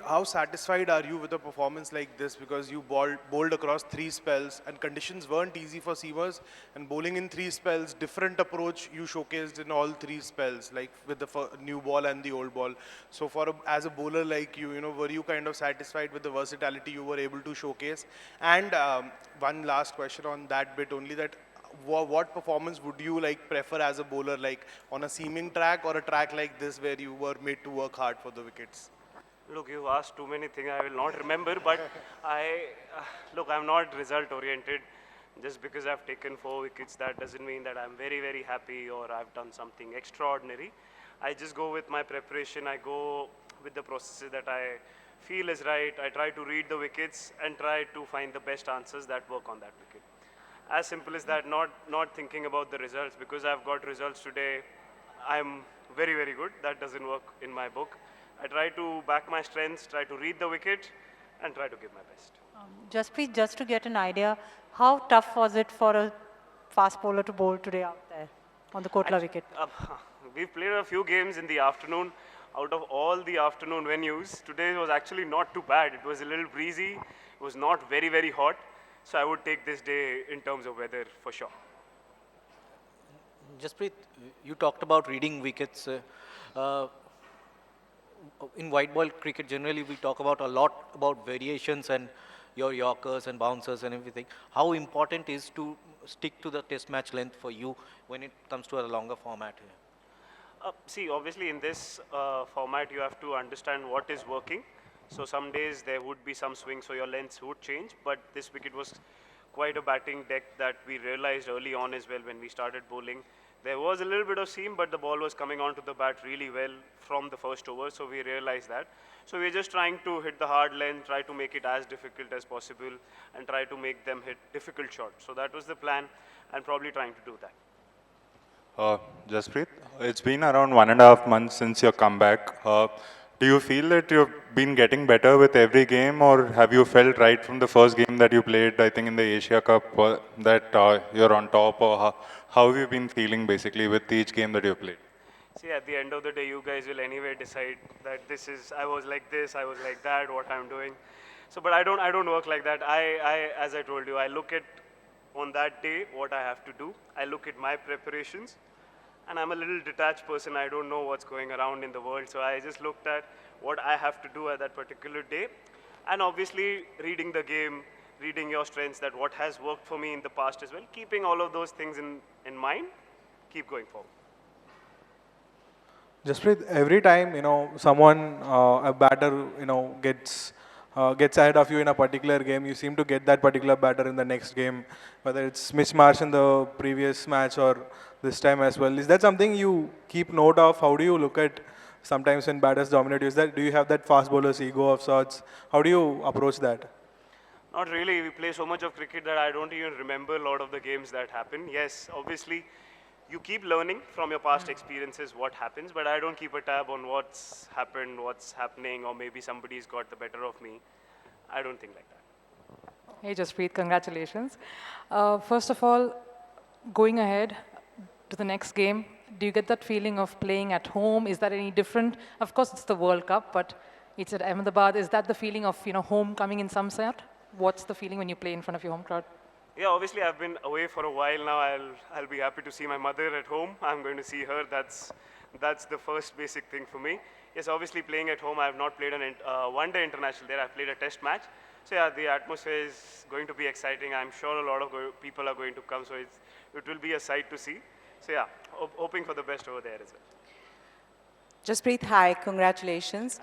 How satisfied are you with a performance like this? Because you bowled across 3 spells and conditions weren't easy for seamers. And bowling in 3 spells, different approach you showcased in all 3 spells, like with the new ball and the old ball. So as a bowler like you know, were you kind of satisfied with the versatility you were able to showcase? And one last question on that bit only, that what performance would you like prefer as a bowler, like on a seaming track or a track like this where you were made to work hard for the wickets? Look, you asked too many things I will not remember, but look, I'm not result oriented. Just because I've taken 4 wickets, that doesn't mean that I'm very, very happy or I've done something extraordinary. I just go with my preparation. I go with the processes that I feel is right. I try to read the wickets and try to find the best answers that work on that wicket. As simple as that, not thinking about the results. Because I've got results today, I'm very, very good. That doesn't work in my book. I try to back my strengths, try to read the wicket, and try to give my best. Jasprit, just to get an idea, how tough was it for a fast bowler to bowl today out there on the Kotla wicket? We've played a few games in the afternoon. Out of all the afternoon venues, today was actually not too bad. It was a little breezy. It was not very, very hot. So I would take this day in terms of weather for sure. Jasprit, you talked about reading wickets. In white ball cricket, generally we talk about a lot about variations and your yorkers and bouncers and everything. How important is to stick to the test match length for you when it comes to a longer format here? See, obviously in this format, you have to understand what is working. So some days there would be some swing, so your lengths would change. But this wicket was quite a batting deck that we realized early on as well when we started bowling. There was a little bit of seam, but the ball was coming onto the bat really well from the first over, so we realized that. So we're just trying to hit the hard length, try to make it as difficult as possible, and try to make them hit difficult shots. So that was the plan, and probably trying to do that. Jasprit, it's been around 1.5 months since your comeback. Do you feel that you've been getting better with every game, or have you felt right from the first game that you played, I think in the Asia Cup, that you're on top, or how have you been feeling basically with each game that you've played? See, at the end of the day, you guys will anyway decide that this is, I was like this, I was like that, what I'm doing. So, but I don't work like that. As I told you, I look at on that day what I have to do. I look at my preparations, and I'm a little detached person. I don't know what's going around in the world. So I just looked at what I have to do at that particular day. And obviously reading the game, reading your strengths, that what has worked for me in the past as well, keeping all of those things in mind, keep going forward. Jasprit, every time someone, a batter, gets ahead of you in a particular game, you seem to get that particular batter in the next game, whether it's Mitch Marsh in the previous match or this time as well. Is that something you keep note of? How do you look at sometimes when batters dominate you? Do you have that fast bowler's ego of sorts? How do you approach that? Not really. We play so much of cricket that I don't even remember a lot of the games that happen. Yes, obviously, you keep learning from your past experiences what happens, but I don't keep a tab on what's happened, what's happening, or maybe somebody's got the better of me. I don't think like that. Hey, Jasprit, congratulations. First of all, going ahead to the next game, do you get that feeling of playing at home? Is that any different? Of course, it's the World Cup, but it's at Ahmedabad. Is that the feeling of home coming in some sort? What's the feeling when you play in front of your home crowd? Yeah, obviously I've been away for a while now. I'll be happy to see my mother at home. I'm going to see her. That's the first basic thing for me. Yes, obviously playing at home. I have not played one-day international there. I've played a test match. So yeah, the atmosphere is going to be exciting. I'm sure a lot of people are going to come. So it will be a sight to see. So yeah, hoping for the best over there as well. Jasprit, hi, congratulations.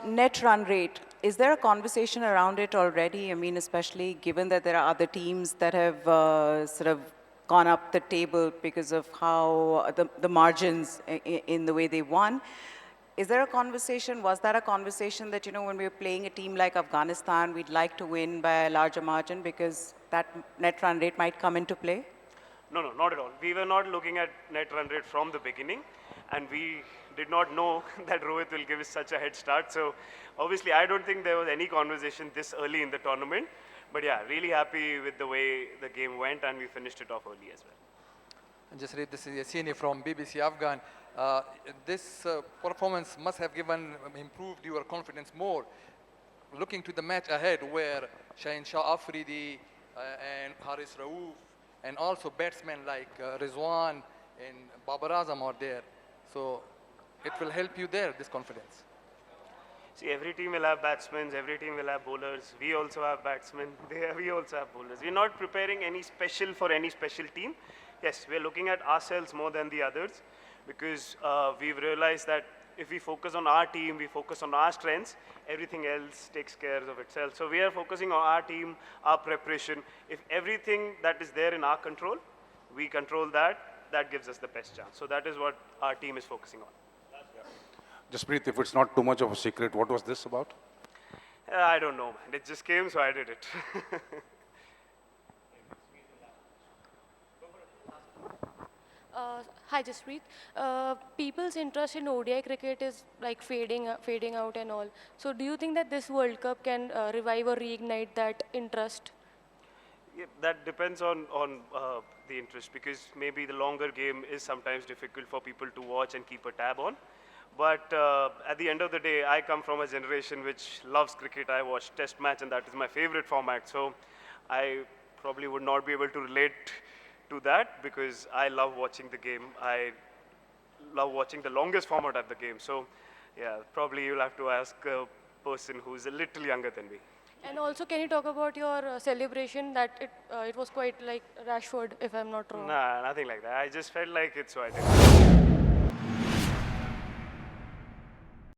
Net run rate, is there a conversation around it already? I mean, especially given that there are other teams that have sort of gone up the table because of how the margins in the way they won. Is there a conversation, was that a conversation that, when we were playing a team like Afghanistan, we'd like to win by a larger margin because that net run rate might come into play? No, not at all. We were not looking at net run rate from the beginning, and we did not know that Rohit will give us such a head start. So obviously, I don't think there was any conversation this early in the tournament. But yeah, really happy with the way the game went, and we finished it off early as well. Jasprit, this is Yassini from BBC Afghan. this performance must have improved your confidence more. Looking to the match ahead where Shaheen Shah Afridi and Haris Rauf and also batsmen like Rizwan and Babar Azam are there. So it will help you there, this confidence. See, every team will have batsmen, every team will have bowlers. We also have batsmen, we also have bowlers. We're not preparing any special for any special team. Yes, we're looking at ourselves more than the others because we've realized that if we focus on our team, we focus on our strengths, everything else takes care of itself. So we are focusing on our team, our preparation. If everything that is there in our control, we control that, that gives us the best chance. So that is what our team is focusing on. Jasprit, if it's not too much of a secret, what was this about? I don't know, man. It just came, so I did it. Hi, Jasprit. People's interest in ODI cricket is like fading out and all. So do you think that this World Cup can revive or reignite that interest? Yeah, that depends on the interest because maybe the longer game is sometimes difficult for people to watch and keep a tab on. But at the end of the day, I come from a generation which loves cricket. I watch Test match and that is my favorite format. So I probably would not be able to relate to that because I love watching the game. I love watching the longest format of the game. So yeah, probably you'll have to ask a person who's a little younger than me. And also, can you talk about your celebration that it was quite like Rashford, if I'm not wrong? Nah, nothing like that. I just felt like it, so I did it.